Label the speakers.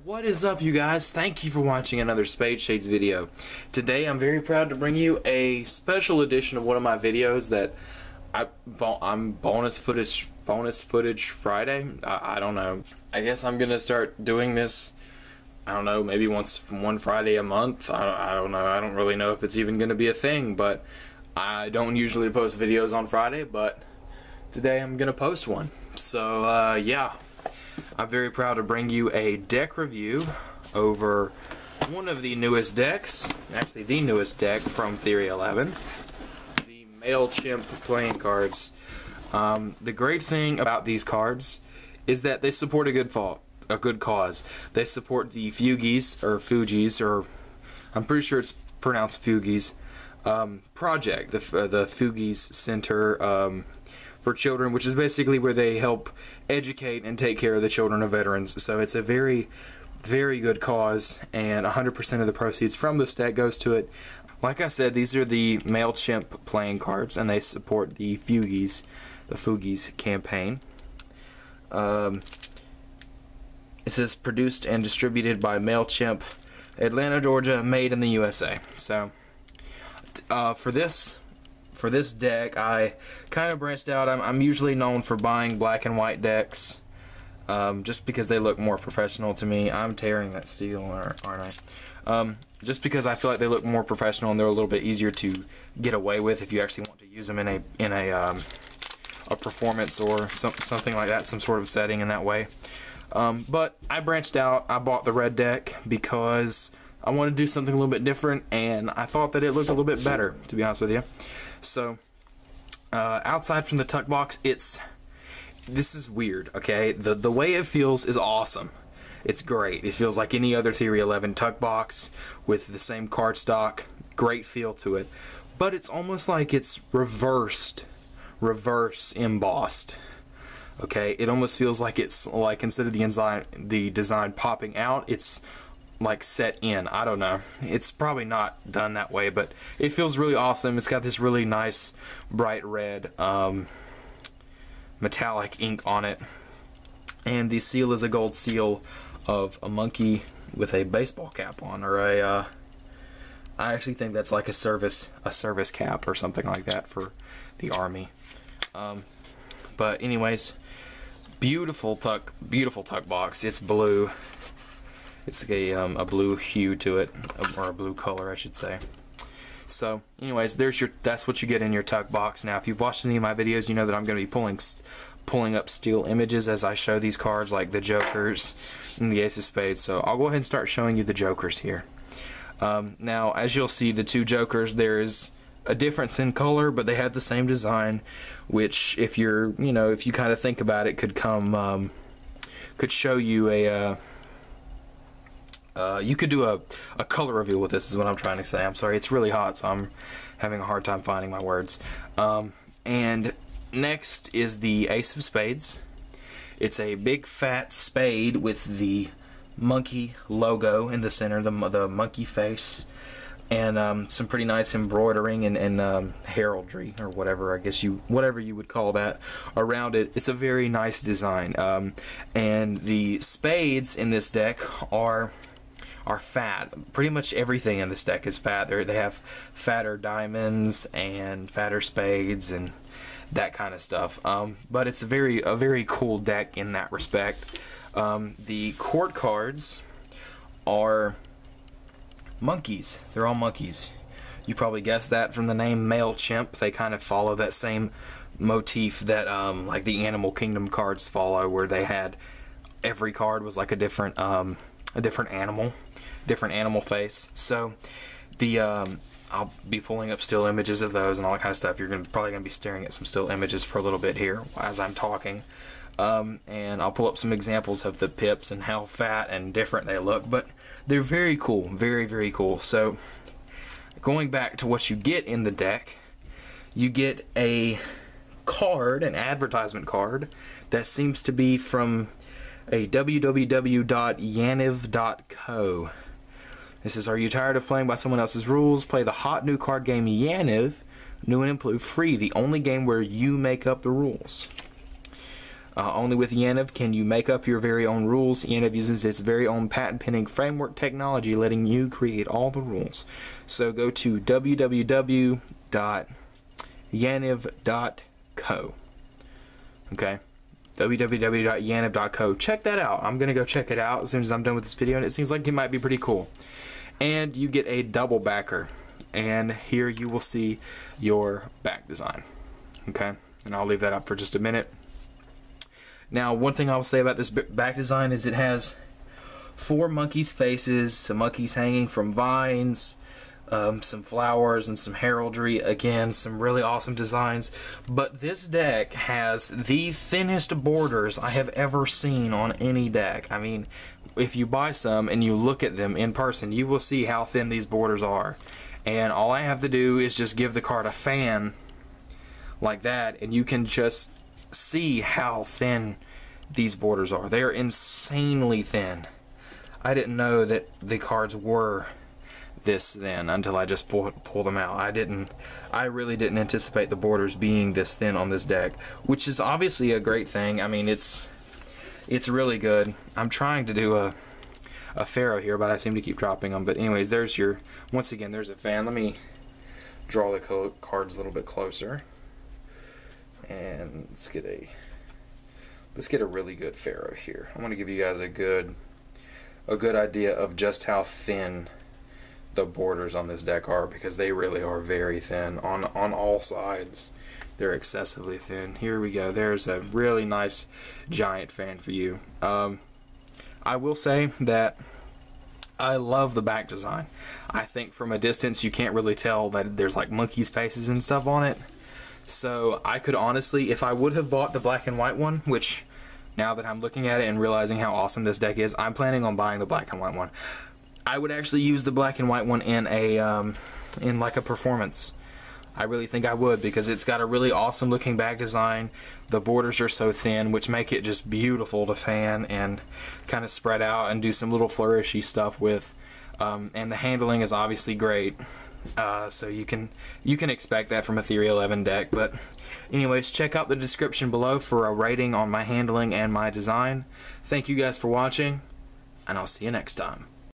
Speaker 1: What is up, you guys? Thank you for watching another Spades video. Today I'm very proud to bring you a special edition of one of my videos that I'm bonus footage Friday. I don't know. I guess I'm gonna start doing this, I don't know, maybe one Friday a month. I don't know. I don't really know if it's even gonna be a thing, but I don't usually post videos on Friday, but today I'm gonna post one. So yeah, I'm very proud to bring you a deck review over one of the newest decks, actually the newest deck from Theory 11, the Mailchimp playing cards. The great thing about these cards is that they support a good cause. They support the Fugees, or I'm pretty sure it's pronounced Fugees, project, the Fugees Center for children, which is basically where they help educate and take care of the children of veterans. So it's a very, very good cause, and 100% of the proceeds from this deck goes to it. Like I said, these are the Mailchimp playing cards, and they support the Fugees campaign. It says produced and distributed by Mailchimp, Atlanta, Georgia, made in the USA. So for this deck, I kind of branched out. I'm usually known for buying black and white decks, just because they look more professional to me. I'm tearing that steel, aren't I? Just because I feel like they look more professional and they're a little bit easier to get away with if you actually want to use them in a performance or something like that, some sort of setting in that way. But I branched out. I bought the red deck because I wanted to do something a little bit different, and I thought that it looked a little bit better, to be honest with you. So, outside from the tuck box, this is weird, okay? The way it feels is awesome. It's great. It feels like any other Theory 11 tuck box with the same card stock. Great feel to it. But it's almost like it's reverse embossed. Okay? It almost feels like it's like, instead of the design popping out, it's like set in. I don't know. It's probably not done that way, but it feels really awesome. It's got this really nice bright red metallic ink on it, and the seal is a gold seal of a monkey with a baseball cap on, or I actually think that's like a service cap or something like that for the army. But anyways, beautiful tuck box. It's blue. It's a blue hue to it, or a blue color, I should say. So, anyways, that's what you get in your tuck box. Now, if you've watched any of my videos, you know that I'm going to be pulling up still images as I show these cards, like the Jokers and the Ace of Spades. So, I'll go ahead and start showing you the Jokers here. Now, as you'll see, the two Jokers, there is a difference in color, but they have the same design, which, if you kind of think about it, could show you a you could do a color reveal with this, is what I'm trying to say. I'm sorry, it's really hot, so I'm having a hard time finding my words. And next is the Ace of Spades. It's a big fat spade with the monkey logo in the center, the monkey face, and some pretty nice embroidering and heraldry, or whatever, I guess whatever you would call that, around it. It's a very nice design. And the spades in this deck are fat. Pretty much everything in this deck is fat. They have fatter diamonds and fatter spades and that kind of stuff. But it's a very cool deck in that respect. The court cards are monkeys. They're all monkeys. You probably guessed that from the name Mailchimp. They kind of follow that same motif that like the Animal Kingdom cards follow, where they had every card was like a different animal face. So I'll be pulling up still images of those and all that kind of stuff. You're probably gonna be staring at some still images for a little bit here as I'm talking, and I'll pull up some examples of the pips and how fat and different they look, but they're very cool, very cool. So going back to what you get in the deck, you get a card, an advertisement card that seems to be from a www.yaniv.co. This is, are you tired of playing by someone else's rules? Play the hot new card game Yaniv, new and improved, free, the only game where you make up the rules. Only with Yaniv can you make up your very own rules. Yaniv uses its very own patent-pending framework technology, letting you create all the rules. So go to www.yaniv.co. Okay, www.yaniv.co. Check that out. I'm gonna go check it out as soon as I'm done with this video, and it seems like it might be pretty cool. And you get a double backer, and here you will see your back design. Okay, and I'll leave that up for just a minute. Now, one thing I will say about this back design is it has 4 monkeys' faces, some monkeys hanging from vines, some flowers, and some heraldry. Again, some really awesome designs. But this deck has the thinnest borders I have ever seen on any deck. I mean, if you buy some and you look at them in person, you will see how thin these borders are. And all I have to do is just give the card a fan like that, and you can just see how thin these borders are. They are insanely thin. I didn't know that the cards were this thin until I just pulled them out. I really didn't anticipate the borders being this thin on this deck, which is obviously a great thing. I mean, it's really good. I'm trying to do a Pharaoh here, but I seem to keep dropping them. But anyways, there's your, once again, there's a fan. Let me draw the cards a little bit closer. And let's get a really good Pharaoh here. I want to give you guys a good idea of just how thin the borders on this deck are, because they really are very thin on all sides. They're excessively thin. Here we go. There's a really nice giant fan for you. I will say that I love the back design. I think from a distance you can't really tell that there's like monkeys' faces and stuff on it. So I could honestly, if I would have bought the black and white one, which now that I'm looking at it and realizing how awesome this deck is, I'm planning on buying the black and white one. I would actually use the black and white one in like a performance. I really think I would, because it's got a really awesome looking back design. The borders are so thin, which make it just beautiful to fan and kind of spread out and do some little flourishy stuff with. And the handling is obviously great. So you can expect that from a Theory 11 deck. But anyways, check out the description below for a rating on my handling and my design. Thank you guys for watching, and I'll see you next time.